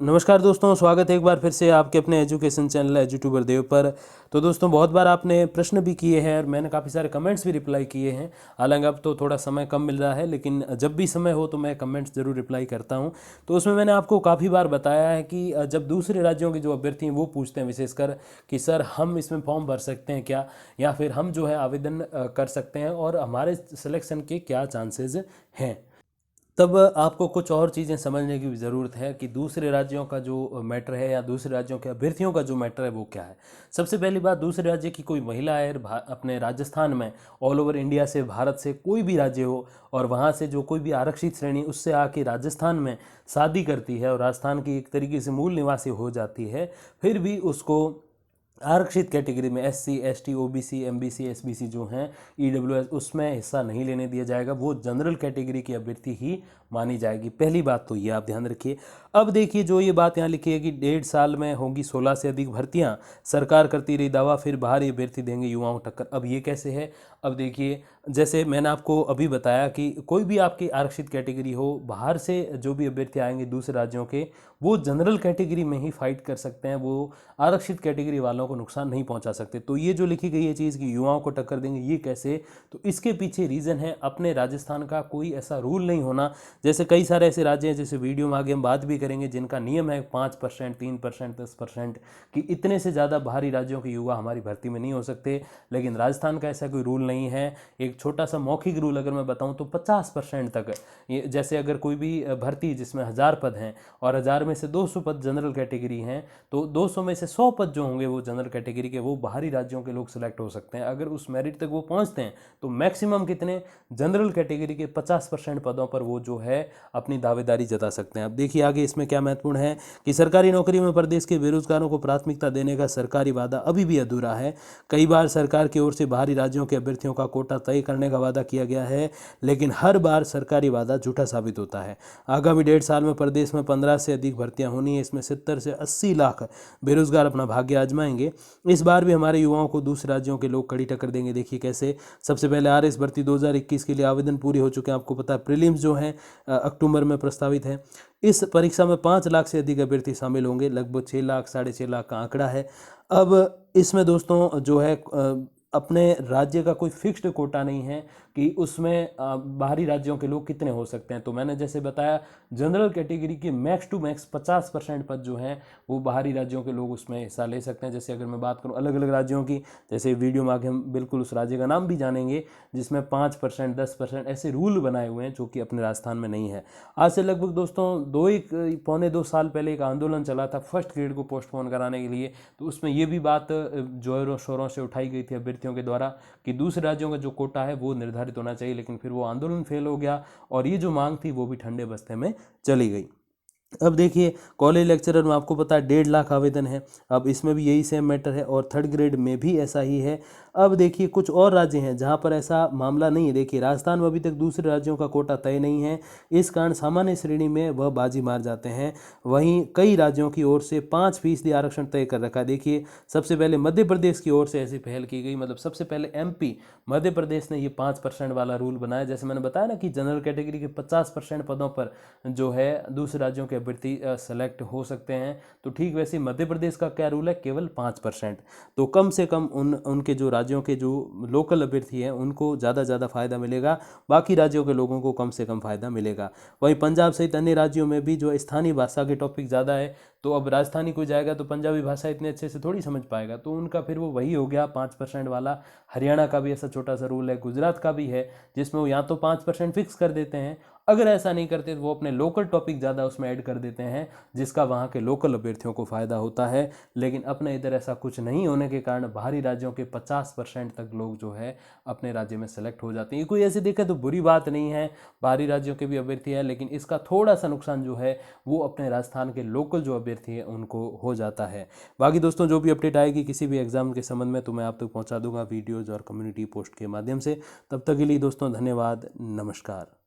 नमस्कार दोस्तों, स्वागत है एक बार फिर से आपके अपने एजुकेशन चैनल एजुट्यूबर देव पर। तो दोस्तों, बहुत बार आपने प्रश्न भी किए हैं और मैंने काफ़ी सारे कमेंट्स भी रिप्लाई किए हैं। हालांकि अब तो थोड़ा समय कम मिल रहा है, लेकिन जब भी समय हो तो मैं कमेंट्स ज़रूर रिप्लाई करता हूं। तो उसमें मैंने आपको काफ़ी बार बताया है कि जब दूसरे राज्यों के जो अभ्यर्थी हैं वो पूछते हैं विशेषकर कि सर हम इसमें फॉर्म भर सकते हैं क्या, या फिर हम जो है आवेदन कर सकते हैं और हमारे सिलेक्शन के क्या चांसेस हैं। तब आपको कुछ और चीज़ें समझने की भी ज़रूरत है कि दूसरे राज्यों का जो मैटर है या दूसरे राज्यों के अभ्यर्थियों का जो मैटर है वो क्या है। सबसे पहली बात, दूसरे राज्य की कोई महिला है अपने राजस्थान में, ऑल ओवर इंडिया से, भारत से कोई भी राज्य हो, और वहाँ से जो कोई भी आरक्षित श्रेणी उससे आके राजस्थान में शादी करती है और राजस्थान की एक तरीके से मूल निवासी हो जाती है, फिर भी उसको आरक्षित कैटेगरी में SC ST OBC MBC SBC जो हैं, EWS, उसमें हिस्सा नहीं लेने दिया जाएगा। वो जनरल कैटेगरी की अभ्यर्थी ही मानी जाएगी। पहली बात तो ये आप ध्यान रखिए। अब देखिए, जो ये बात यहाँ लिखी है कि 1.5 साल में होंगी 16 से अधिक भर्तियाँ, सरकार करती रही दावा, फिर बाहरी अभ्यर्थी देंगे युवाओं को टक्कर। अब ये कैसे है? अब देखिए, जैसे मैंने आपको अभी बताया कि कोई भी आपकी आरक्षित कैटेगरी हो, बाहर से जो भी अभ्यर्थी आएंगे दूसरे राज्यों के, वो जनरल कैटेगरी में ही फाइट कर सकते हैं, वो आरक्षित कैटेगरी वालों को नुकसान नहीं पहुंचा सकते। तो ये जो लिखी गई है चीज़ कि युवाओं को टक्कर देंगे, ये कैसे? तो इसके पीछे रीज़न है अपने राजस्थान का कोई ऐसा रूल नहीं होना। जैसे कई सारे ऐसे राज्य हैं, जैसे वीडियो में आगे हम बात भी करेंगे, जिनका नियम है 5%, 3%, 10% कि इतने से ज़्यादा बाहरी राज्यों के युवा हमारी भर्ती में नहीं हो सकते। लेकिन राजस्थान का ऐसा कोई रूल नहीं है। एक छोटा सा मौखिक रूल अगर मैं बताऊं तो 50% तक, जैसे अगर कोई भी भर्ती जिसमें 1000 पद हैं और 1000 में से 200 पद जनरल कैटेगरी हैं, तो 200 में से 100 पद जो होंगे वो जनरल कैटेगरी के, वो बाहरी राज्यों के लोग सिलेक्ट हो सकते हैं। अगर उस मेरिट तक वो पहुंचते हैं तो मैक्सिमम कितने, जनरल कैटेगरी के 50% पदों पर वो जो है अपनी दावेदारी जता सकते हैं। अब देखिए आगे इसमें क्या महत्वपूर्ण है कि सरकारी नौकरी में प्रदेश के बेरोजगारों को प्राथमिकता देने का सरकारी वादा अभी भी अधूरा है। कई बार सरकार की ओर से बाहरी राज्यों के अभ्यर्थियों का कोटा तय करने का वादा किया गया है, लेकिन हर बार सरकारी वादा झूठा साबित होता है। आगामी 1.5 साल में प्रदेश में 15 से अधिक भर्तियां होनी है। इसमें 70 से 80 लाख बेरोजगार अपना भाग्य आजमाएंगे। इस बार भी हमारे युवाओं को दूसरे राज्यों के लोग कड़ी टक्कर देंगे। देखिए कैसे। सबसे पहले RS भर्ती 2021 के लिए आवेदन पूरे हो चुके हैं। आपको पता है प्रीलिम्स जो है अक्टूबर में प्रस्तावित है। इस परीक्षा में 5 लाख से अधिक अभ्यर्थी शामिल होंगे। लगभग 6 लाख, 6.5 लाख का आंकड़ा है। अब इसमें दोस्तों जो है अपने राज्य का कोई फिक्स्ड कोटा नहीं है कि उसमें बाहरी राज्यों के लोग कितने हो सकते हैं। तो मैंने जैसे बताया, जनरल कैटेगरी के मैक्स टू मैक्स 50% पद जो हैं वो बाहरी राज्यों के लोग उसमें हिस्सा ले सकते हैं। जैसे अगर मैं बात करूं अलग अलग राज्यों की, जैसे वीडियो में आगे हम बिल्कुल उस राज्य का नाम भी जानेंगे जिसमें 5%, 10% ऐसे रूल बनाए हुए हैं, जो कि अपने राजस्थान में नहीं है। आज से लगभग दोस्तों 2 साल पहले एक आंदोलन चला था फर्स्ट ग्रेड को पोस्टपोन कराने के लिए। तो उसमें ये भी बात जोरों शोरों से उठाई गई थी अभ्यर्थियों के द्वारा कि दूसरे राज्यों का जो कोटा है वो निर्धारित होना चाहिए, लेकिन फिर वो आंदोलन फेल हो गया और ये जो मांग थी वो भी ठंडे बस्ते में चली गई। अब देखिए, कॉलेज लेक्चरर में आपको पता है 1.5 लाख आवेदन है। अब इसमें भी यही सेम मैटर है और थर्ड ग्रेड में भी ऐसा ही है। अब देखिए कुछ और राज्य हैं जहां पर ऐसा मामला नहीं है। देखिए राजस्थान में अभी तक दूसरे राज्यों का कोटा तय नहीं है, इस कारण सामान्य श्रेणी में वह बाजी मार जाते हैं। वहीं कई राज्यों की ओर से 5% आरक्षण तय कर रखा है। देखिए सबसे पहले मध्य प्रदेश की ओर से ऐसी पहल की गई, मतलब सबसे पहले MP मध्य प्रदेश ने ये 5% वाला रूल बनाया। जैसे मैंने बताया ना कि जनरल कैटेगरी के 50% पदों पर जो है दूसरे राज्यों के अभ्यर्थी सेलेक्ट हो सकते हैं। तो ठीक वैसे मध्य प्रदेश का क्या रूल है, केवल 5%। तो कम से कम उनके जो राज्यों के जो लोकल अभ्यर्थी हैं उनको ज़्यादा फ़ायदा मिलेगा, बाकी राज्यों के लोगों को कम से कम फ़ायदा मिलेगा। वहीं पंजाब सहित अन्य राज्यों में भी जो स्थानीय भाषा के टॉपिक ज़्यादा है, तो अब राजस्थानी कोई जाएगा तो पंजाबी भाषा इतने अच्छे से थोड़ी समझ पाएगा, तो उनका फिर वो वही हो गया 5% वाला। हरियाणा का भी ऐसा छोटा सा रूल है, गुजरात का भी है, जिसमें वो या तो 5% फिक्स कर देते हैं, अगर ऐसा नहीं करते तो वो अपने लोकल टॉपिक ज़्यादा उसमें ऐड कर देते हैं, जिसका वहाँ के लोकल अभ्यर्थियों को फ़ायदा होता है। लेकिन अपने इधर ऐसा कुछ नहीं होने के कारण बाहरी राज्यों के 50% तक लोग जो है अपने राज्य में सेलेक्ट हो जाते हैं। ये कोई ऐसे देखे तो बुरी बात नहीं है, बाहरी राज्यों के भी अभ्यर्थी है, लेकिन इसका थोड़ा सा नुकसान जो है वो अपने राजस्थान के लोकल जो अभ्यर्थी है उनको हो जाता है। बाकी दोस्तों जो भी अपडेट आएगी किसी भी एग्जाम के संबंध में तो मैं आप तक पहुँचा दूंगा वीडियोज़ और कम्युनिटी पोस्ट के माध्यम से। तब तक के लिए दोस्तों धन्यवाद, नमस्कार।